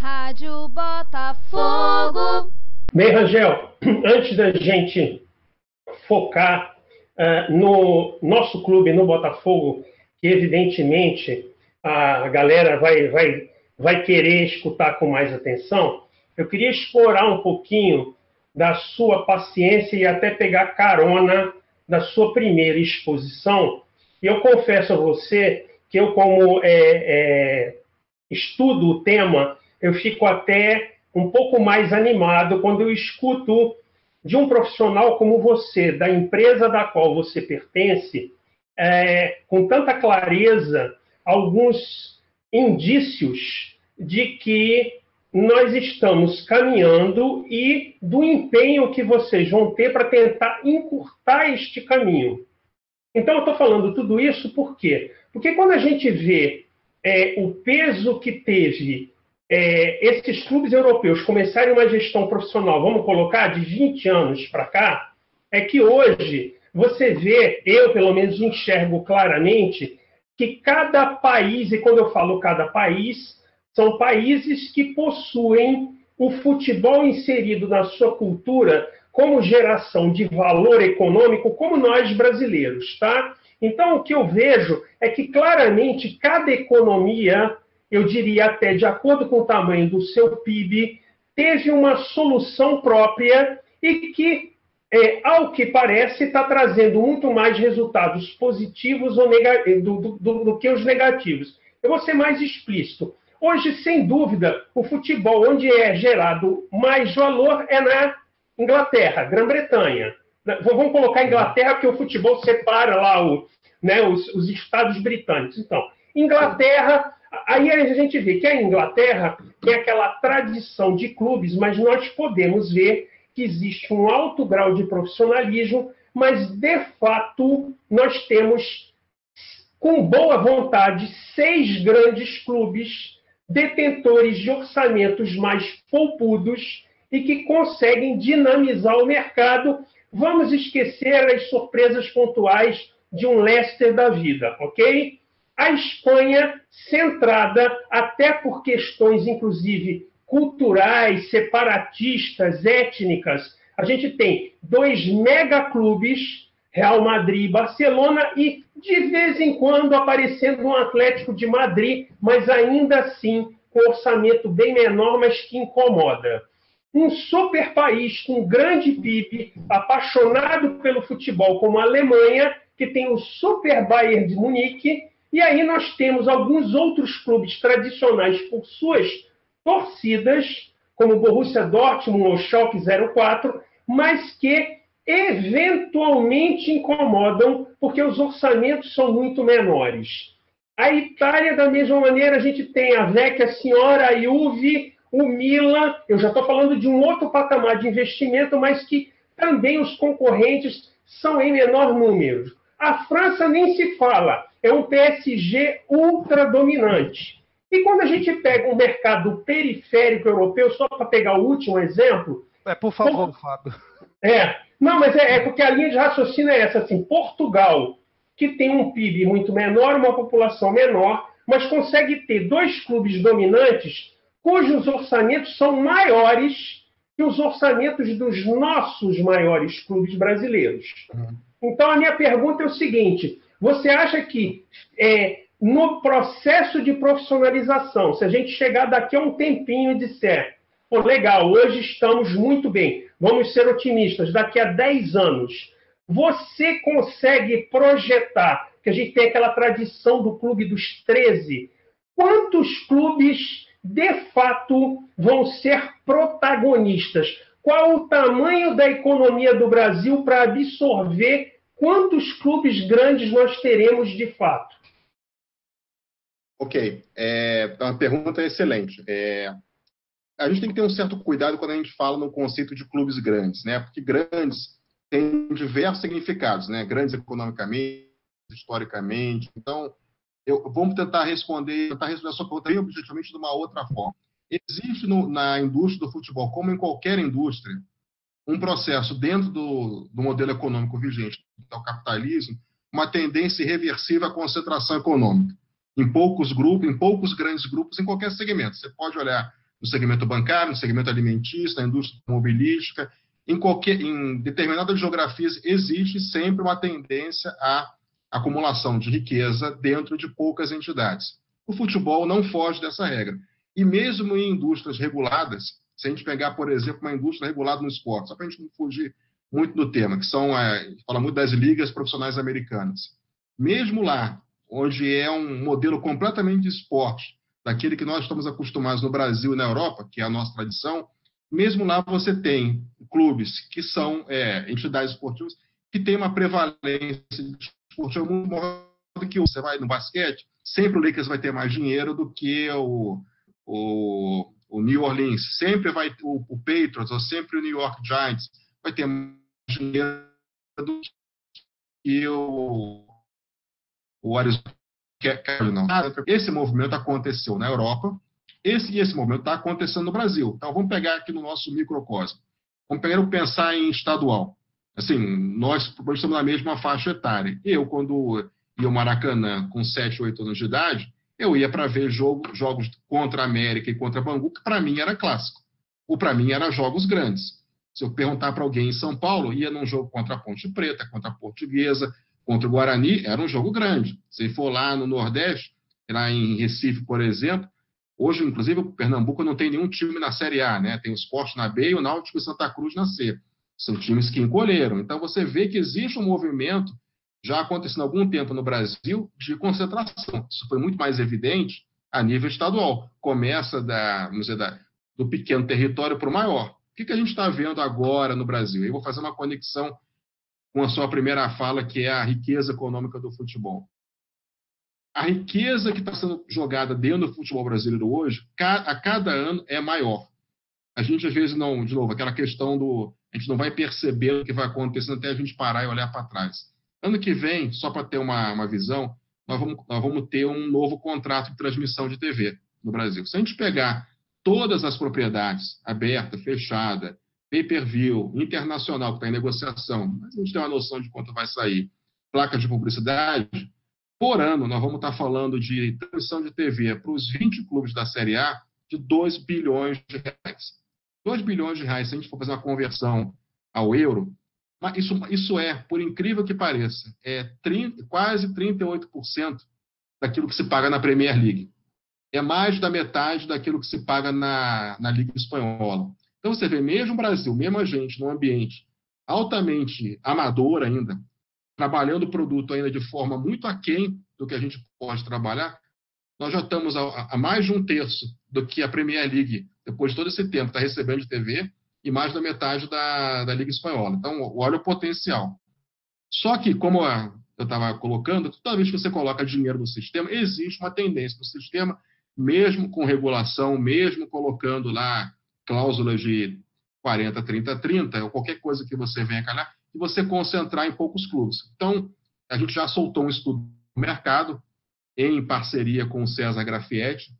Rádio Botafogo. Bem, Rangel, antes da gente focar no nosso clube, no Botafogo, que evidentemente a galera vai querer escutar com mais atenção, eu queria explorar um pouquinho da sua paciência e até pegar carona da sua primeira exposição. E eu confesso a você que eu, como estudo o tema, eu fico até um pouco mais animado quando eu escuto de um profissional como você, da empresa da qual você pertence, com tanta clareza, alguns indícios de que nós estamos caminhando e do empenho que vocês vão ter para tentar encurtar este caminho. Então, eu estou falando tudo isso por quê? Porque quando a gente vê o peso que teve esses clubes europeus começarem uma gestão profissional, vamos colocar, de 20 anos para cá, é que hoje você vê, eu pelo menos enxergo claramente, que cada país, e quando eu falo cada país, são países que possuem o futebol inserido na sua cultura como geração de valor econômico, como nós brasileiros, tá? Então, o que eu vejo é que, claramente, cada economia, eu diria até de acordo com o tamanho do seu PIB, teve uma solução própria e que, ao que parece, está trazendo muito mais resultados positivos do que os negativos. Eu vou ser mais explícito. Hoje, sem dúvida, o futebol onde é gerado mais valor é na Inglaterra, Grã-Bretanha. Vamos colocar a Inglaterra, porque o futebol separa lá os estados britânicos. Então, Inglaterra, aí a gente vê que a Inglaterra tem aquela tradição de clubes, mas nós podemos ver que existe um alto grau de profissionalismo, mas, de fato, nós temos, com boa vontade, 6 grandes clubes detentores de orçamentos mais poupudos e que conseguem dinamizar o mercado. Vamos esquecer as surpresas pontuais de um Leicester da vida, ok? A Espanha, centrada até por questões, inclusive, culturais, separatistas, étnicas. A gente tem 2 megaclubes, Real Madrid e Barcelona, e de vez em quando aparecendo um Atlético de Madrid, mas ainda assim com orçamento bem menor, mas que incomoda. Um super país com grande PIB, apaixonado pelo futebol, como a Alemanha, que tem o Super Bayern de Munique, e aí nós temos alguns outros clubes tradicionais por suas torcidas, como o Borussia Dortmund ou Schalke 04, mas que eventualmente incomodam porque os orçamentos são muito menores. A Itália, da mesma maneira, a gente tem a Vecchia Senhora, a Juve, o Milan, eu já estou falando de um outro patamar de investimento, mas que também os concorrentes são em menor número. A França nem se fala, é um PSG ultra dominante. E quando a gente pega um mercado periférico europeu, só para pegar o último exemplo... Por favor, Fábio. Não, mas porque a linha de raciocínio é essa, assim, Portugal, que tem um PIB muito menor, uma população menor, mas consegue ter 2 clubes dominantes cujos orçamentos são maiores que os orçamentos dos nossos maiores clubes brasileiros. Então, a minha pergunta é o seguinte, você acha que no processo de profissionalização, se a gente chegar daqui a um tempinho e disser, pô, legal, hoje estamos muito bem, vamos ser otimistas, daqui a 10 anos, você consegue projetar, que a gente tem aquela tradição do clube dos 13, quantos clubes, de fato, vão ser protagonistas? Qual o tamanho da economia do Brasil para absorver quantos clubes grandes nós teremos de fato? Ok, a pergunta é excelente. A gente tem que ter um certo cuidado quando a gente fala no conceito de clubes grandes, né? Porque grandes têm diversos significados, né? Grandes economicamente, historicamente. Então, vamos tentar responder a sua pergunta bem objetivamente de uma outra forma. Existe na indústria do futebol, como em qualquer indústria, um processo dentro do modelo econômico vigente, que é o capitalismo, uma tendência irreversível à concentração econômica. Em poucos grupos, em poucos grandes grupos, em qualquer segmento. Você pode olhar no segmento bancário, no segmento alimentício, na indústria automobilística, em determinadas geografias existe sempre uma tendência à acumulação de riqueza dentro de poucas entidades. O futebol não foge dessa regra. E mesmo em indústrias reguladas, se a gente pegar, por exemplo, uma indústria regulada no esporte, só para a gente não fugir muito do tema, que são, fala muito das ligas profissionais americanas. Mesmo lá, onde é um modelo completamente de esporte, daquele que nós estamos acostumados no Brasil e na Europa, que é a nossa tradição, mesmo lá você tem clubes que são entidades esportivas que têm uma prevalência esportiva muito maior do que você vai no basquete, sempre o Lakers vai ter mais dinheiro do que o New Orleans, sempre vai o Patriots, ou sempre o New York Giants vai ter mais dinheiro do que o Arizona Cardinals. Esse movimento aconteceu na Europa, esse movimento está acontecendo no Brasil. Então, vamos pegar aqui no nosso microcosmo. Vamos primeiro pensar em estadual. Assim, nós estamos na mesma faixa etária. Eu, quando ia ao Maracanã com 7, 8 anos de idade, eu ia para ver jogos contra a América e contra a Bangu, que para mim era clássico. Ou para mim eram jogos grandes. Se eu perguntar para alguém em São Paulo, ia num jogo contra a Ponte Preta, contra a Portuguesa, contra o Guarani, era um jogo grande. Se for lá no Nordeste, lá em Recife, por exemplo, hoje, inclusive, o Pernambuco não tem nenhum time na Série A, né? Tem o Sport na B e o Náutico e Santa Cruz na C. São times que encolheram. Então, você vê que existe um movimento, já acontecendo há algum tempo no Brasil, de concentração. Isso foi muito mais evidente a nível estadual. Começa do pequeno território para o maior. O que a gente está vendo agora no Brasil? Eu vou fazer uma conexão com a sua primeira fala, que é a riqueza econômica do futebol. A riqueza que está sendo jogada dentro do futebol brasileiro hoje, a cada ano é maior. A gente, às vezes, não, de novo, aquela questão a gente não vai perceber o que vai acontecendo até a gente parar e olhar para trás. Ano que vem, só para ter uma visão, nós vamos ter um novo contrato de transmissão de TV no Brasil. Se a gente pegar todas as propriedades, aberta, fechada, pay-per-view, internacional, que está em negociação, mas a gente tem uma noção de quanto vai sair, placas de publicidade, por ano, nós vamos estar falando de transmissão de TV para os 20 clubes da Série A de 2 bilhões de reais. 2 bilhões de reais, se a gente for fazer uma conversão ao euro, isso por incrível que pareça, quase 38% daquilo que se paga na Premier League. É mais da metade daquilo que se paga na Liga Espanhola. Então, você vê, mesmo o Brasil, mesmo a gente, num ambiente altamente amador ainda, trabalhando o produto ainda de forma muito aquém do que a gente pode trabalhar, nós já estamos a mais de 1/3 do que a Premier League, depois de todo esse tempo, está recebendo de TV, e mais da metade da Liga Espanhola. Então, olha o potencial. Só que, como eu estava colocando, toda vez que você coloca dinheiro no sistema, existe uma tendência no sistema, mesmo com regulação, mesmo colocando lá cláusulas de 40, 30, 30, ou qualquer coisa que você venha calhar, e você concentrar em poucos clubes. Então, a gente já soltou um estudo no mercado, em parceria com o César Grafietti,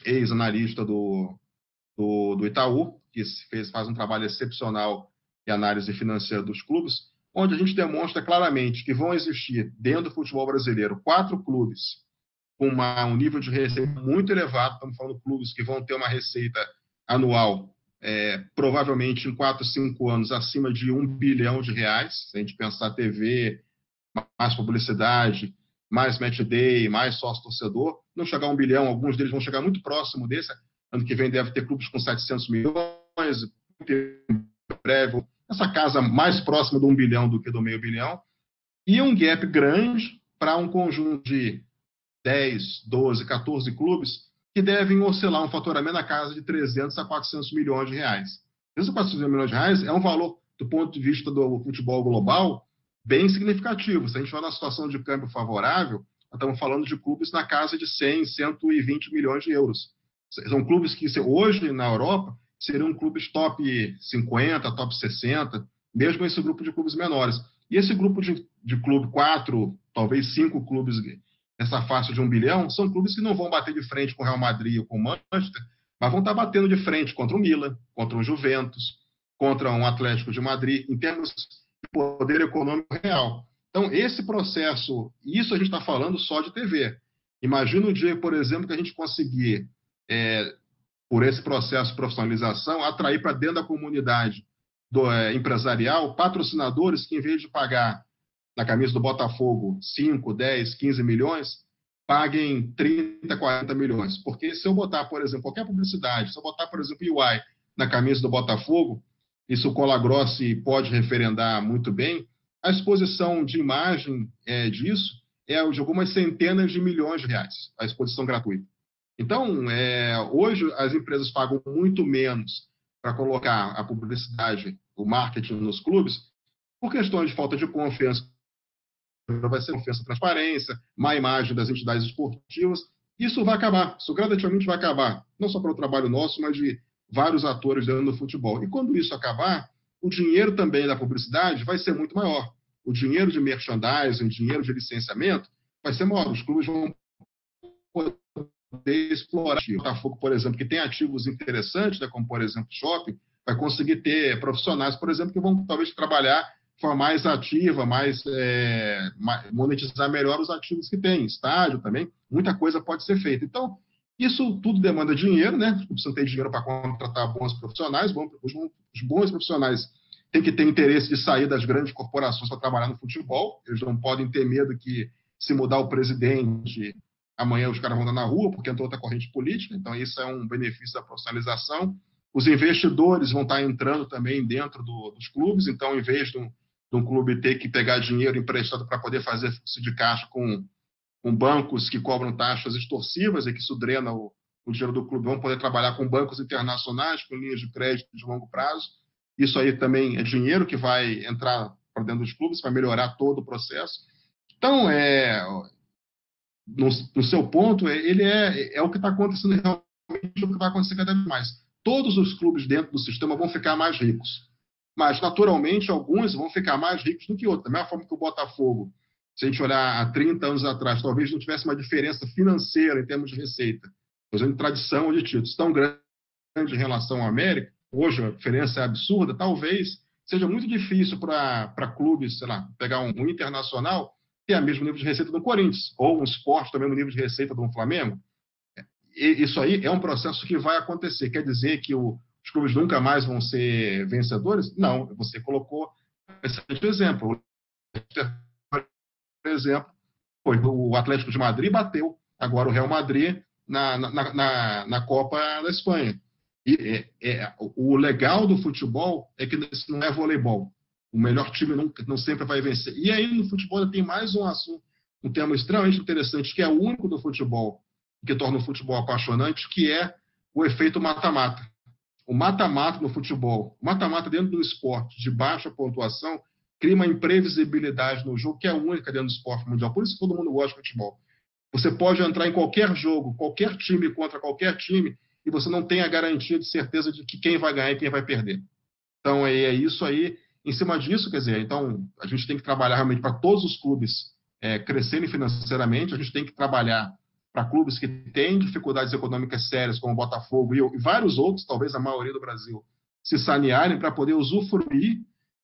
ex-analista do Itaú, que faz um trabalho excepcional de análise financeira dos clubes, onde a gente demonstra claramente que vão existir, dentro do futebol brasileiro, 4 clubes com um nível de receita muito elevado. Estamos falando de clubes que vão ter uma receita anual, provavelmente em 4, 5 anos, acima de R$1 bilhão. Se a gente pensar TV, mais publicidade, mais match day, mais sócio-torcedor, não chegar a 1 bilhão, alguns deles vão chegar muito próximo desse. Ano que vem deve ter clubes com 700 milhões, em breve, essa casa mais próxima do 1 bilhão do que do meio bilhão, e um gap grande para um conjunto de 10, 12, 14 clubes que devem oscilar um faturamento na casa de 300 a 400 milhões de reais. 300 a 400 milhões de reais é um valor, do ponto de vista do futebol global, bem significativo. Se a gente for na situação de câmbio favorável, nós estamos falando de clubes na casa de 100, 120 milhões de euros. São clubes que hoje na Europa seriam clubes top 50, top 60, mesmo esse grupo de clubes menores. E esse grupo de clube, 4, talvez 5 clubes nessa faixa de 1 bilhão, são clubes que não vão bater de frente com o Real Madrid ou com o Manchester, mas vão estar batendo de frente contra o Milan, contra o Juventus, contra um Atlético de Madrid, em termos de poder econômico real. Então, esse processo, isso a gente está falando só de TV. Imagina o dia, por exemplo, que a gente conseguir, por esse processo de profissionalização, atrair para dentro da comunidade empresarial patrocinadores que, em vez de pagar na camisa do Botafogo 5, 10, 15 milhões, paguem 30, 40 milhões. Porque se eu botar, por exemplo, qualquer publicidade, se eu botar, por exemplo, UI na camisa do Botafogo, isso o Colagrossi pode referendar muito bem, a exposição de imagem disso é de algumas centenas de milhões de reais, a exposição gratuita. Então, hoje as empresas pagam muito menos para colocar a publicidade, o marketing nos clubes, por questões de falta de confiança. Vai ser confiança, transparência, má imagem das entidades esportivas. Isso vai acabar, isso gradativamente vai acabar, não só para o trabalho nosso, mas de vários atores dentro do futebol. E quando isso acabar, o dinheiro também da publicidade vai ser muito maior. O dinheiro de merchandising, o dinheiro de licenciamento vai ser maior. Os clubes vão poder explorar. O Botafogo, por exemplo, que tem ativos interessantes, né, como, por exemplo, shopping, vai conseguir ter profissionais, por exemplo, que vão talvez trabalhar de forma mais ativa, monetizar melhor os ativos que tem. Estádio também, muita coisa pode ser feita. Então, isso tudo demanda dinheiro, né? Precisa ter dinheiro para contratar bons profissionais. Os bons profissionais têm que ter interesse de sair das grandes corporações para trabalhar no futebol. Eles não podem ter medo que, se mudar o presidente, amanhã os caras vão andar na rua porque entrou outra corrente política. Então, isso é um benefício da profissionalização. Os investidores vão estar entrando também dentro dos clubes. Então, em vez de um clube ter que pegar dinheiro emprestado para poder fazer fluxo de caixa com bancos que cobram taxas extorsivas e que isso drena o dinheiro do clube, vão poder trabalhar com bancos internacionais, com linhas de crédito de longo prazo. Isso aí também é dinheiro que vai entrar para dentro dos clubes, vai melhorar todo o processo. Então, no seu ponto, ele é o que está acontecendo realmente, o que vai acontecer cada vez mais. Todos os clubes dentro do sistema vão ficar mais ricos, mas, naturalmente, alguns vão ficar mais ricos do que outros. Da mesma forma que o Botafogo, se a gente olhar há 30 anos atrás, talvez não tivesse uma diferença financeira em termos de receita, de tradição ou de títulos tão grande em relação ao América, hoje a diferença é absurda, talvez seja muito difícil para clubes, sei lá, pegar um Internacional, ter o mesmo nível de receita do Corinthians, ou um Sport também no nível de receita do Flamengo. Isso aí é um processo que vai acontecer. Quer dizer que os clubes nunca mais vão ser vencedores? Não, você colocou esse exemplo. Por exemplo, o Atlético de Madrid bateu agora o Real Madrid na Copa da Espanha. E o legal do futebol é que isso não é voleibol. O melhor time não sempre vai vencer. E aí no futebol tem mais um assunto, um tema extremamente interessante, que é o único do futebol que torna o futebol apaixonante, que é o efeito mata-mata. O mata-mata no futebol, o mata-mata dentro do esporte de baixa pontuação, cria uma imprevisibilidade no jogo que é única dentro do esporte mundial. Por isso que todo mundo gosta de futebol. Você pode entrar em qualquer jogo, qualquer time contra qualquer time, e você não tem a garantia de certeza de que quem vai ganhar e quem vai perder. Então, é isso aí. Em cima disso, quer dizer, então, a gente tem que trabalhar realmente para todos os clubes crescerem financeiramente, a gente tem que trabalhar para clubes que têm dificuldades econômicas sérias, como o Botafogo e vários outros, talvez a maioria do Brasil, se sanearem para poder usufruir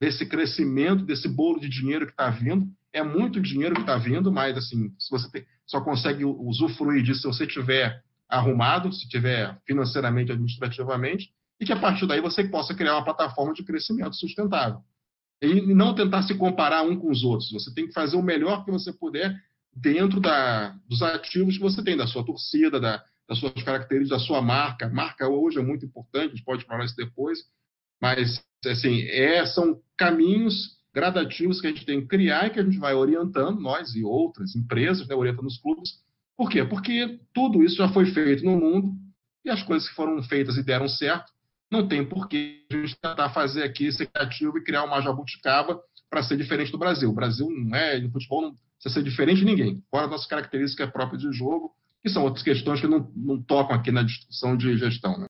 desse crescimento, desse bolo de dinheiro que está vindo. É muito dinheiro que está vindo, mas assim, se você só consegue usufruir disso se você tiver arrumado, se tiver financeiramente, administrativamente, e que a partir daí você possa criar uma plataforma de crescimento sustentável. E não tentar se comparar um com os outros. Você tem que fazer o melhor que você puder dentro dos ativos que você tem, da sua torcida, das suas características, da sua marca. A marca hoje é muito importante, a gente pode falar isso depois, mas assim, são caminhos gradativos que a gente tem que criar e que a gente vai orientando, nós e outras empresas, né, orientando os clubes. Por quê? Porque tudo isso já foi feito no mundo e as coisas que foram feitas e deram certo, não tem por que a gente tentar fazer aqui, ser criativo e criar uma jabuticaba para ser diferente do Brasil. O Brasil no futebol não precisa ser diferente de ninguém, fora a nossa característica própria de jogo, que são outras questões que não tocam aqui na discussão de gestão, né?